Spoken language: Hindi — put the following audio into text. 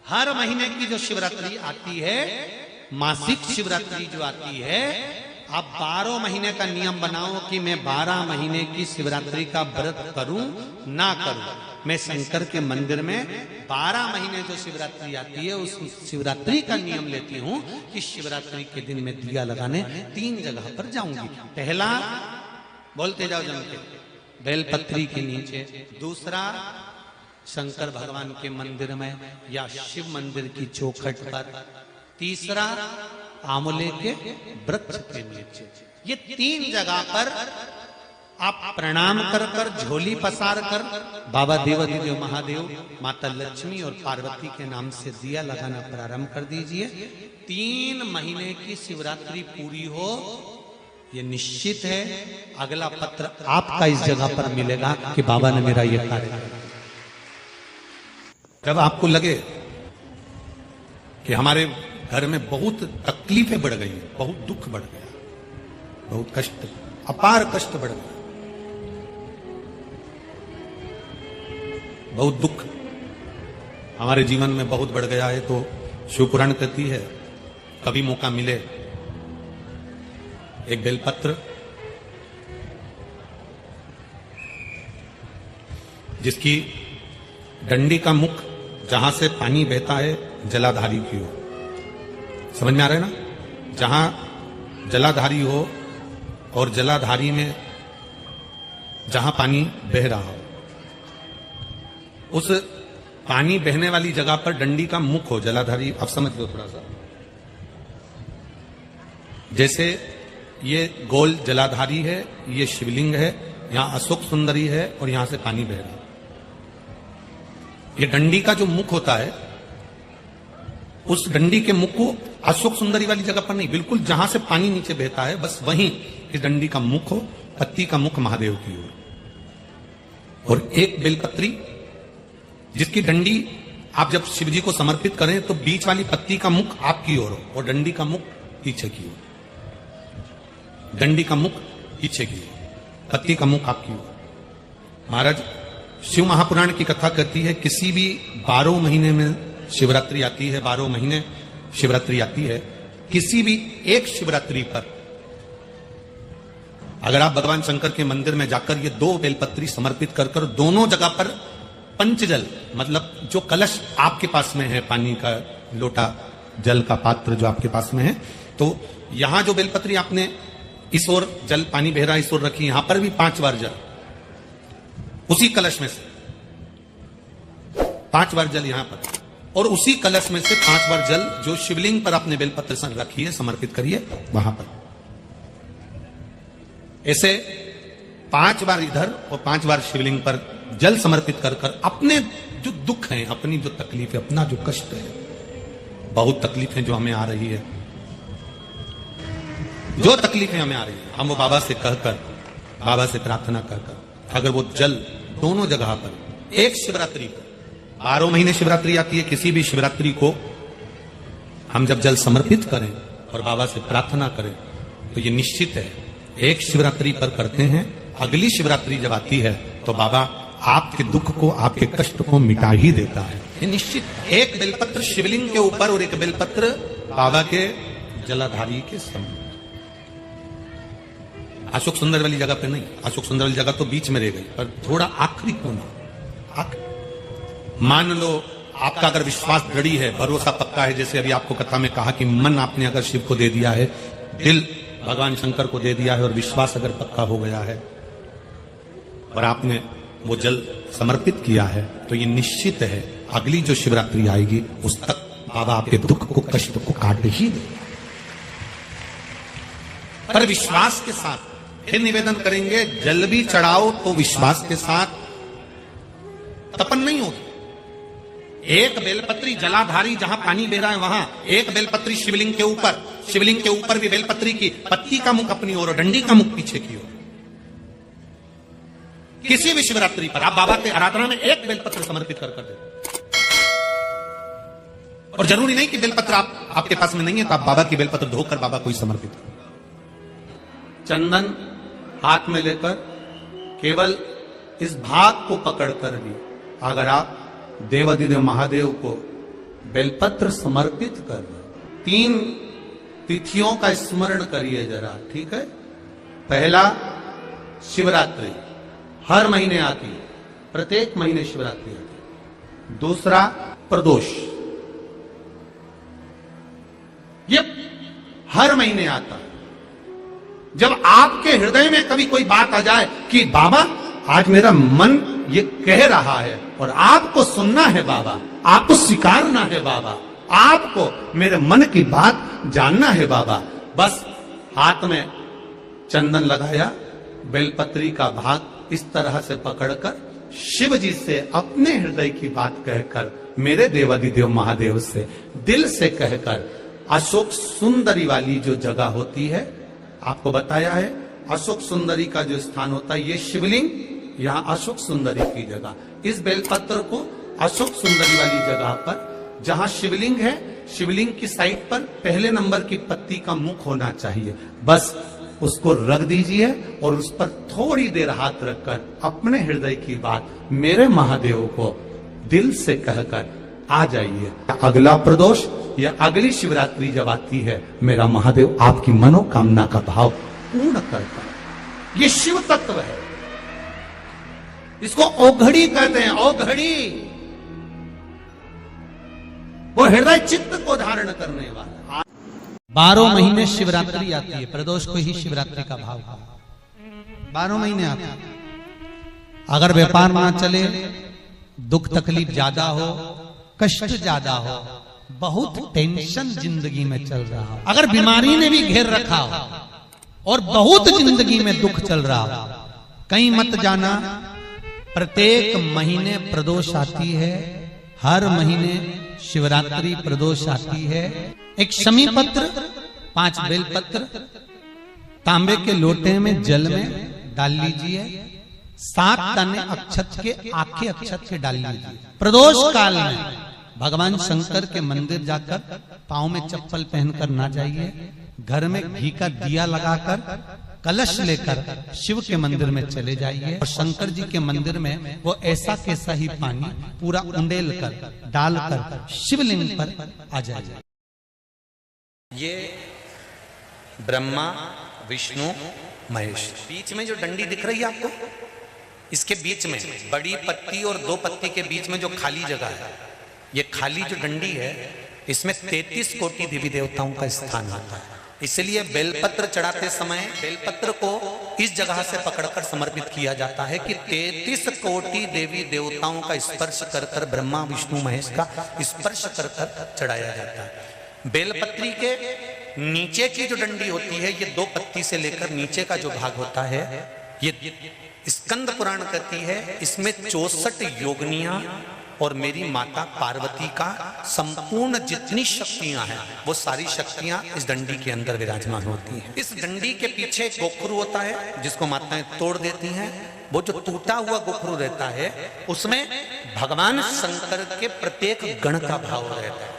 हर महीने की जो शिवरात्रि आती है, मासिक शिवरात्रि जो आती है, आप 12 महीने का नियम बनाओ कि मैं 12 महीने की शिवरात्रि का व्रत करूं ना करूं। मैं शंकर के मंदिर में 12 महीने जो शिवरात्रि आती है उस शिवरात्रि का नियम लेती हूं कि शिवरात्रि के दिन मैं दिया लगाने 3 जगह पर जाऊंगी। पहला, बोलते जाओ जम के, बेलपत्री के नीचे। दूसरा, शंकर भगवान के मंदिर में या शिव मंदिर की चौखट पर। तीसरा, आंवले के वृक्ष के नीचे। ये 3 जगह पर आप प्रणाम कर कर, झोली पसार कर बाबा देवाधिदेव महादेव, माता लक्ष्मी और पार्वती के नाम से दिया लगाना प्रारंभ कर दीजिए। 3 महीने की शिवरात्रि पूरी हो, ये निश्चित है अगला पत्र आपका इस जगह पर मिलेगा कि बाबा ने मेरा ये कार्य किया। जब आपको लगे कि हमारे घर में बहुत तकलीफें बढ़ गई, बहुत दुख बढ़ गया, बहुत कष्ट, अपार कष्ट बढ़ गया, बहुत दुख हमारे जीवन में बहुत बढ़ गया है, तो शिव पुराण कहती है कभी मौका मिले एक बेलपत्र जिसकी डंडी का मुख जहां से पानी बहता है जलाधारी की ओर, समझ में आ रहा है ना, जहां जलाधारी हो और जलाधारी में जहां पानी बह रहा हो, उस पानी बहने वाली जगह पर डंडी का मुख हो, जलाधारी। अब समझ लो थोड़ा सा, जैसे ये गोल जलाधारी है, ये शिवलिंग है, यहां अशोक सुंदरी है और यहां से पानी बह रहा है। ये डंडी का जो मुख होता है, उस डंडी के मुख को अशोक सुंदरी वाली जगह पर नहीं, बिल्कुल जहां से पानी नीचे बहता है बस वहीं इस डंडी का मुख हो, पत्ती का मुख महादेव की ओर, और एक बेलपत्री जिसकी डंडी आप जब शिव जी को समर्पित करें तो बीच वाली पत्ती का मुख आपकी ओर हो और डंडी का मुख पीछे की ओर, डंडी का मुख पीछे की ओर, पत्ती का मुख आपकी ओर। महाराज, शिव महापुराण की कथा कहती है किसी भी 12 महीने में शिवरात्रि आती है, 12 महीने शिवरात्रि आती है, किसी भी एक शिवरात्रि पर अगर आप भगवान शंकर के मंदिर में जाकर ये 2 बेलपत्री समर्पित कर कर दोनों जगह पर पंचजल, मतलब जो कलश आपके पास में है, पानी का लोटा, जल का पात्र जो आपके पास में है, तो यहां जो बेलपत्री आपने इस ओर जल पानी बह रहा इस ओर रखी, यहां पर भी 5 बार जल उसी कलश में से, 5 बार जल यहां पर, और उसी कलश में से 5 बार जल जो शिवलिंग पर आपने बेलपत्र संग रखी है समर्पित करिए वहां पर। ऐसे 5 बार इधर और 5 बार शिवलिंग पर जल समर्पित कर कर अपने जो दुख हैं, अपनी जो तकलीफ है, अपना जो कष्ट है, बहुत तकलीफें जो हमें आ रही है, जो तकलीफें हमें आ रही है, हम वो बाबा से कहकर, बाबा से प्रार्थना कर कर, अगर वो जल दोनों जगह पर एक शिवरात्रि को, 12 महीने शिवरात्रि आती है, किसी भी शिवरात्रि को हम जब जल समर्पित करें और बाबा से प्रार्थना करें तो ये निश्चित है एक शिवरात्रि पर करते हैं, अगली शिवरात्रि जब आती है तो बाबा आपके दुख को, आपके कष्ट को मिटा ही देता है, ये निश्चित। एक बेलपत्र शिवलिंग के ऊपर और एक बेलपत्र बाबा के जलाधारी के समीप। अशोक सुंदर वाली जगह पे नहीं, अशोक सुंदर वाली जगह तो बीच में रह गई, पर थोड़ा आखिरी कोना। मान लो आपका अगर विश्वास दृढ़ी है, भरोसा पक्का है, जैसे अभी आपको कथा में कहा कि मन आपने अगर शिव को दे दिया है, दिल भगवान शंकर को दे दिया है और विश्वास अगर पक्का हो गया है और आपने वो जल समर्पित किया है, तो ये निश्चित है अगली जो शिवरात्रि आएगी उस तक बाबा आपके दुख को, कष्ट को काट ही देगा। पर विश्वास के साथ फिर निवेदन करेंगे, जल भी चढ़ाओ तो विश्वास के साथ, तपन नहीं होगी। एक बेलपत्री जलाधारी जहां पानी बह रहा है वहां, एक बेलपत्री शिवलिंग के ऊपर, शिवलिंग के ऊपर भी बेलपत्री की पत्ती का मुख अपनी ओर और डंडी का मुख पीछे की ओर। किसी भी शिवरात्रि पर आप बाबा के आराधना में एक बेलपत्र समर्पित कर दे, और जरूरी नहीं कि बेलपत्र आपके पास में नहीं है तो आप बाबा की बेलपत्र धोकर बाबा को ही समर्पित करें। चंदन हाथ में लेकर केवल इस भाग को पकड़कर भी अगर आप देवाधिदेव महादेव को बेलपत्र समर्पित कर। 3 तिथियों का स्मरण करिए जरा, ठीक है। पहला शिवरात्रि, हर महीने आती है, प्रत्येक महीने शिवरात्रि आती है। दूसरा प्रदोष, ये हर महीने आता है। जब आपके हृदय में कभी कोई बात आ जाए कि बाबा आज मेरा मन ये कह रहा है और आपको सुनना है बाबा, आपको स्वीकारना है बाबा, आपको मेरे मन की बात जानना है बाबा, बस हाथ में चंदन लगाया, बेलपत्री का भाग इस तरह से पकड़कर शिव जी से अपने हृदय की बात कहकर, मेरे देवाधिदेव महादेव से दिल से कहकर, अशोक सुंदरी वाली जो जगह होती है, आपको बताया है अशोक सुंदरी का जो स्थान होता है, ये शिवलिंग, यहां अशोक सुंदरी की जगह, इस बेलपत्र को अशोक सुंदरी वाली जगह पर, जहां शिवलिंग है, शिवलिंग की साइड पर पहले नंबर की पत्ती का मुख होना चाहिए, बस उसको रख दीजिए और उस पर थोड़ी देर हाथ रखकर अपने हृदय की बात मेरे महादेव को दिल से कहकर आ जाइए। अगला प्रदोष या अगली शिवरात्रि जब आती है, मेरा महादेव आपकी मनोकामना का भाव पूर्ण करता है। ये शिव तत्व है, इसको औघड़ी कहते हैं, औघड़ी, वो हृदय चित्त को धारण करने वाला। 12 महीने शिवरात्रि आती है, प्रदोष को ही शिवरात्रि का भाव है। 12 महीने आते हैं। अगर व्यापार ना चले, दुख तकलीफ ज्यादा हो, कष्ट ज्यादा हो, बहुत टेंशन जिंदगी में चल रहा हो, अगर बीमारी ने भी घेर रखा हो और बहुत जिंदगी में दुख चल रहा हो, कहीं मत जाना, प्रत्येक महीने प्रदोष आती है, हर महीने शिवरात्रि प्रदोष आती है। एक शमी पत्र, 5 बेलपत्र तांबे के लोटे में जल में डाल लीजिए, 7 दाने अक्षत के, आखे अक्षत के डाल लीजिए। प्रदोष काल में भगवान शंकर के मंदिर जाकर पांव में चप्पल पहनकर ना जाइए, घर में घी का दिया लगाकर कलश लेकर शिव के मंदिर में चले जाइए और शंकर जी के मंदिर में वो ऐसा कैसा ही पानी पूरा उंडेल कर डालकर शिवलिंग पर आ जाइए। ये ब्रह्मा विष्णु महेश, बीच में जो डंडी दिख रही है आपको, इसके बीच में बड़ी पत्ती और 2 पत्ती के बीच में जो खाली जगह है, ये खाली जो डंडी है, इसमें 33 कोटि देवी देवताओं का स्थान होता है। इसलिए बेलपत्र चढ़ाते समय बेलपत्र को इस जगह से पकड़कर समर्पित किया जाता है कि 33 कोटि देवी देवताओं का स्पर्श कर कर, ब्रह्मा विष्णु महेश का स्पर्श कर कर चढ़ाया जाता है। बेलपत्री के नीचे की जो डंडी होती है, ये 2 पत्ती से लेकर नीचे का जो भाग होता है, ये स्कंद पुराण कहती है, इसमें 64 योगनियां और मेरी माता पार्वती का संपूर्ण जितनी शक्तियां हैं, वो सारी शक्तियां इस डंडी के अंदर विराजमान होती हैं। इस डंडी के पीछे एक गोखरू होता है, जिसको माताएं तोड़ देती हैं। वो जो टूटा हुआ गोखरू रहता है, उसमें भगवान शंकर के प्रत्येक गण का भाव रहता है।